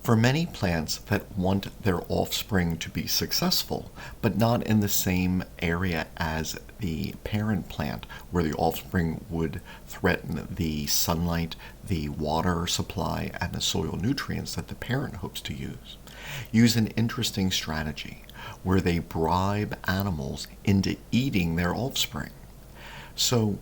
For many plants that want their offspring to be successful, but not in the same area as the parent plant, where the offspring would threaten the sunlight, the water supply, and the soil nutrients that the parent hopes to use an interesting strategy where they bribe animals into eating their offspring. So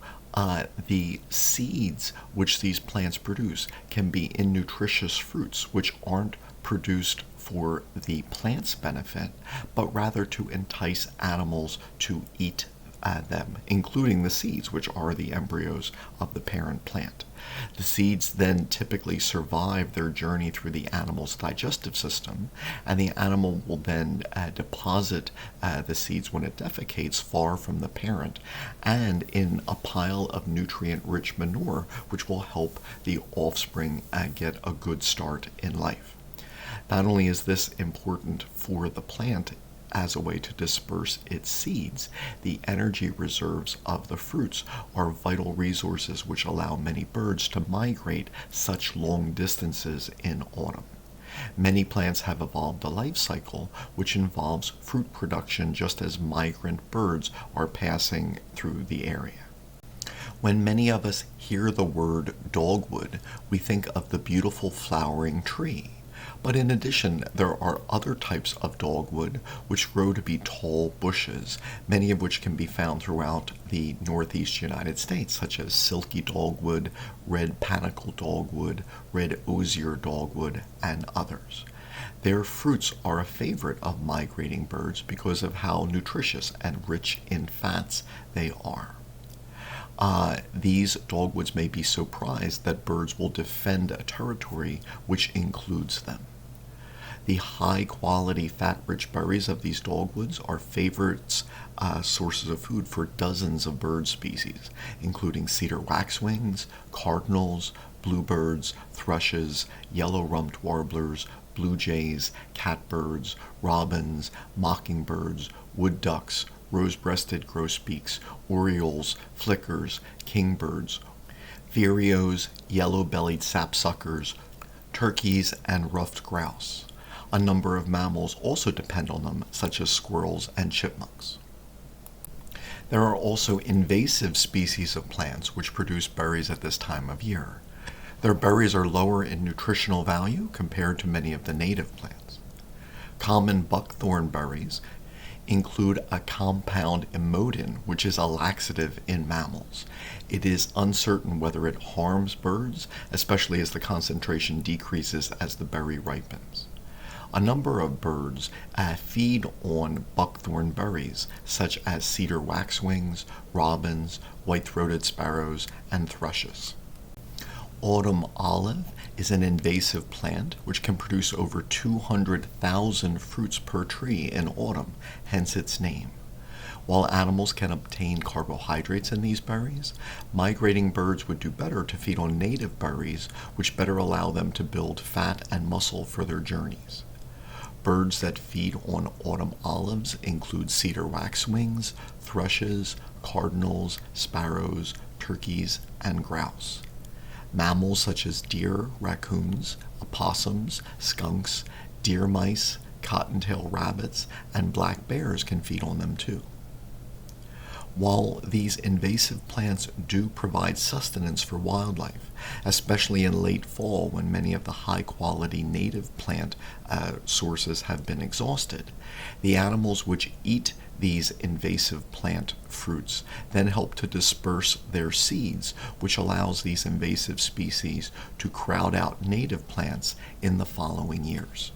the seeds which these plants produce can be in nutritious fruits which aren't produced for the plant's benefit, but rather to entice animals to eat them, including the seeds, which are the embryos of the parent plant. The seeds then typically survive their journey through the animal's digestive system, and the animal will then deposit the seeds when it defecates far from the parent and in a pile of nutrient-rich manure, which will help the offspring get a good start in life. Not only is this important for the plant as a way to disperse its seeds, the energy reserves of the fruits are vital resources which allow many birds to migrate such long distances in autumn. Many plants have evolved a life cycle which involves fruit production just as migrant birds are passing through the area. When many of us hear the word dogwood, we think of the beautiful flowering tree. But in addition, there are other types of dogwood which grow to be tall bushes, many of which can be found throughout the northeast United States, such as silky dogwood, red panicle dogwood, red osier dogwood, and others. Their fruits are a favorite of migrating birds because of how nutritious and rich in fats they are. These dogwoods may be so prized that birds will defend a territory which includes them. The high-quality, fat-rich berries of these dogwoods are favorites sources of food for dozens of bird species, including cedar waxwings, cardinals, bluebirds, thrushes, yellow-rumped warblers, blue jays, catbirds, robins, mockingbirds, wood ducks, rose-breasted grosbeaks, orioles, flickers, kingbirds, vireos, yellow-bellied sapsuckers, turkeys, and ruffed grouse. A number of mammals also depend on them, such as squirrels and chipmunks. There are also invasive species of plants which produce berries at this time of year. Their berries are lower in nutritional value compared to many of the native plants. Common buckthorn berries include a compound emodin, which is a laxative in mammals. It is uncertain whether it harms birds, especially as the concentration decreases as the berry ripens. A number of birds feed on buckthorn berries, such as cedar waxwings, robins, white-throated sparrows, and thrushes. Autumn olive is an invasive plant which can produce over 200,000 fruits per tree in autumn, hence its name. While animals can obtain carbohydrates in these berries, migrating birds would do better to feed on native berries, which better allow them to build fat and muscle for their journeys. Birds that feed on autumn olives include cedar waxwings, thrushes, cardinals, sparrows, turkeys, and grouse. Mammals such as deer, raccoons, opossums, skunks, deer mice, cottontail rabbits, and black bears can feed on them too. While these invasive plants do provide sustenance for wildlife, especially in late fall when many of the high-quality native plant sources have been exhausted, the animals which eat these invasive plant fruits then help to disperse their seeds, which allows these invasive species to crowd out native plants in the following years.